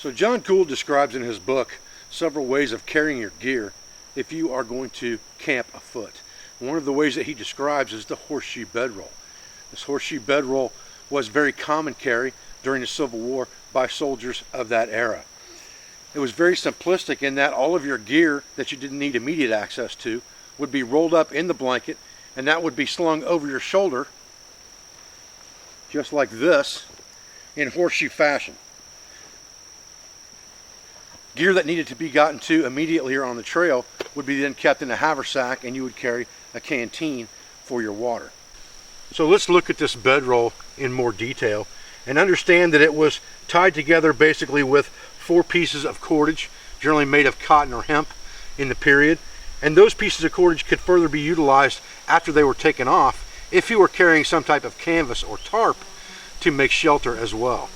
So John Gould describes in his book several ways of carrying your gear if you are going to camp afoot. One of the ways that he describes is the horseshoe bedroll. This horseshoe bedroll was very common carry during the Civil War by soldiers of that era. It was very simplistic in that all of your gear that you didn't need immediate access to would be rolled up in the blanket, and that would be slung over your shoulder just like this in horseshoe fashion. Gear that needed to be gotten to immediately or on the trail would be then kept in a haversack, and you would carry a canteen for your water. So let's look at this bedroll in more detail and understand that it was tied together basically with 4 pieces of cordage, generally made of cotton or hemp in the period, and those pieces of cordage could further be utilized after they were taken off if you were carrying some type of canvas or tarp to make shelter as well.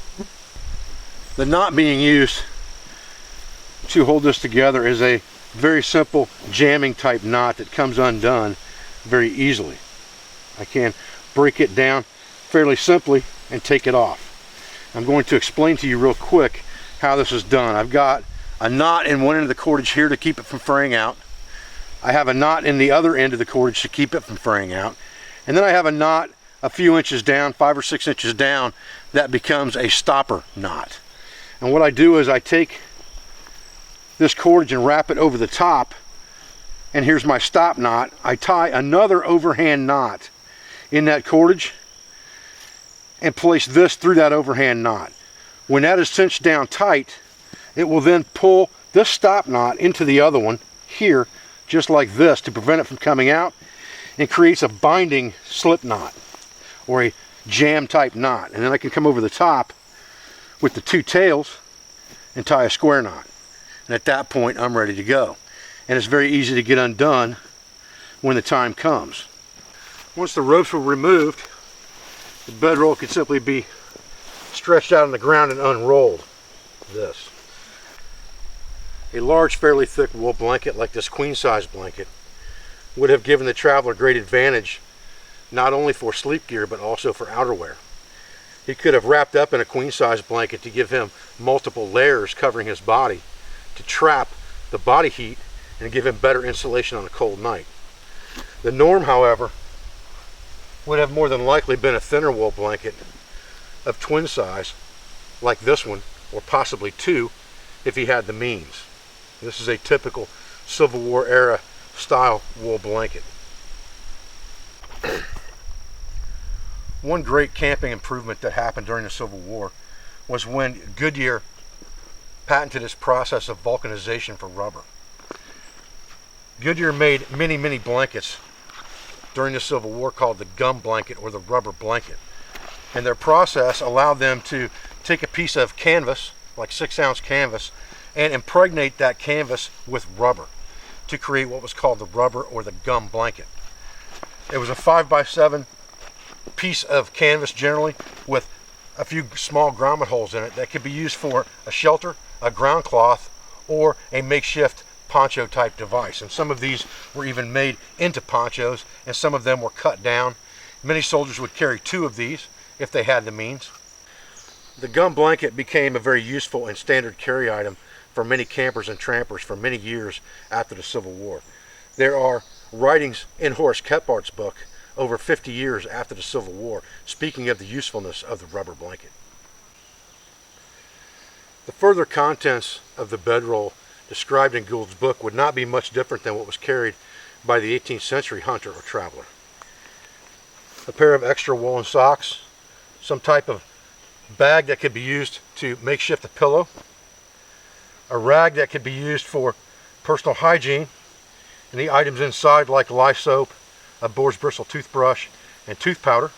The knot being used to hold this together is a very simple jamming type knot that comes undone very easily. I can break it down fairly simply and take it off. I'm going to explain to you real quick how this is done. I've got a knot in one end of the cordage here to keep it from fraying out. I have a knot in the other end of the cordage to keep it from fraying out. And then I have a knot a few inches down, 5 or 6 inches down, that becomes a stopper knot. And what I do is I take this cordage and wrap it over the top, and here's my stop knot. I tie another overhand knot in that cordage and place this through that overhand knot. When that is cinched down tight, it will then pull this stop knot into the other one here, just like this, to prevent it from coming out, and creates a binding slip knot or a jam type knot. And then I can come over the top with the 2 tails and tie a square knot. And at that point, I'm ready to go. And it's very easy to get undone when the time comes. Once the ropes were removed, the bedroll could simply be stretched out on the ground and unrolled. This. A large, fairly thick wool blanket like this queen size blanket would have given the traveler great advantage, not only for sleep gear but also for outerwear. He could have wrapped up in a queen size blanket to give him multiple layers covering his body to trap the body heat and give him better insulation on a cold night. The norm, however, would have more than likely been a thinner wool blanket of twin size like this one, or possibly 2 if he had the means. This is a typical Civil War era style wool blanket. One great camping improvement that happened during the Civil War was when Goodyear patented its process of vulcanization for rubber. Goodyear made many blankets during the Civil War called the gum blanket or the rubber blanket. And their process allowed them to take a piece of canvas, like 6-ounce canvas, and impregnate that canvas with rubber to create what was called the rubber or the gum blanket. It was a 5x7 piece of canvas generally with a few small grommet holes in it that could be used for a shelter, a ground cloth, or a makeshift poncho type device. And some of these were even made into ponchos, and some of them were cut down. Many soldiers would carry 2 of these if they had the means. The gum blanket became a very useful and standard carry item for many campers and trampers for many years after the Civil War. There are writings in Horace Kephart's book over 50 years after the Civil War speaking of the usefulness of the rubber blanket. The further contents of the bedroll described in Gould's book would not be much different than what was carried by the 18th century hunter or traveler. A pair of extra woolen socks, some type of bag that could be used to makeshift a pillow, a rag that could be used for personal hygiene, and the items inside like lye soap, a boar's bristle toothbrush, and tooth powder,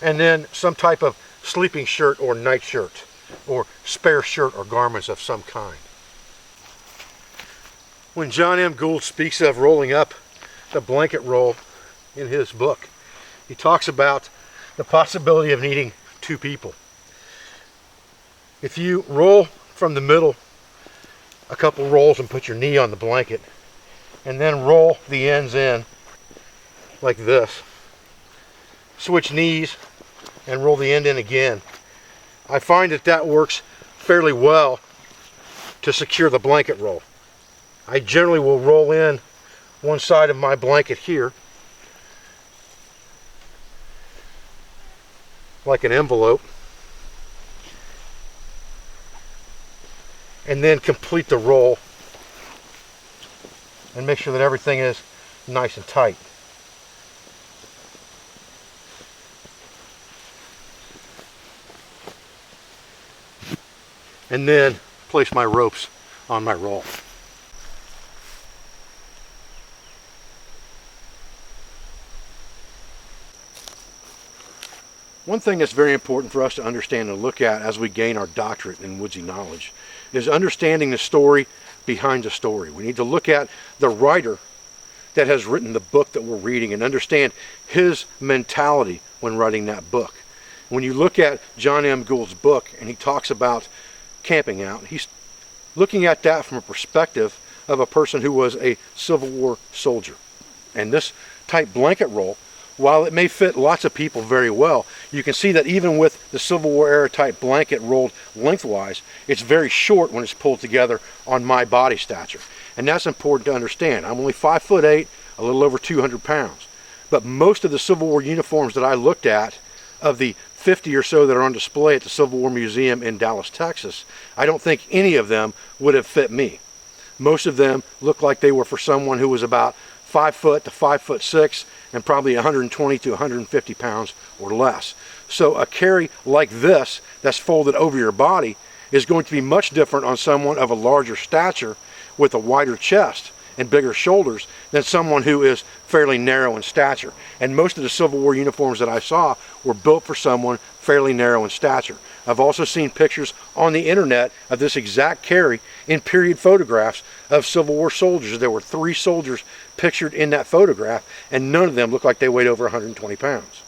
and then some type of sleeping shirt or night shirt or spare shirt or garments of some kind. When John M. Gould speaks of rolling up the blanket roll in his book, he talks about the possibility of needing 2 people. If you roll from the middle a couple rolls and put your knee on the blanket, and then roll the ends in like this, switch knees and roll the end in again, I find that that works fairly well to secure the blanket roll. I generally will roll in one side of my blanket here like an envelope, and then complete the roll and make sure that everything is nice and tight. And then place my ropes on my roll. One thing that's very important for us to understand and look at as we gain our doctorate in woodsy knowledge is understanding the story behind the story. We need to look at the writer that has written the book that we're reading and understand his mentality when writing that book. When you look at John M. Gould's book and he talks about camping out, he's looking at that from a perspective of a person who was a Civil War soldier. And this type blanket roll, while it may fit lots of people very well, you can see that even with the Civil War era type blanket rolled lengthwise, it's very short when it's pulled together on my body stature. And that's important to understand. I'm only 5'8", a little over 200 pounds. But most of the Civil War uniforms that I looked at, of the 50 or so that are on display at the Civil War Museum in Dallas, Texas, I don't think any of them would have fit me. Most of them look like they were for someone who was about 5 foot to 5'6", and probably 120 to 150 pounds or less. So a carry like this that's folded over your body is going to be much different on someone of a larger stature with a wider chest and bigger shoulders than someone who is fairly narrow in stature. And most of the Civil War uniforms that I saw were built for someone fairly narrow in stature. I've also seen pictures on the internet of this exact carry in period photographs of Civil War soldiers. There were 3 soldiers pictured in that photograph, and none of them looked like they weighed over 120 pounds.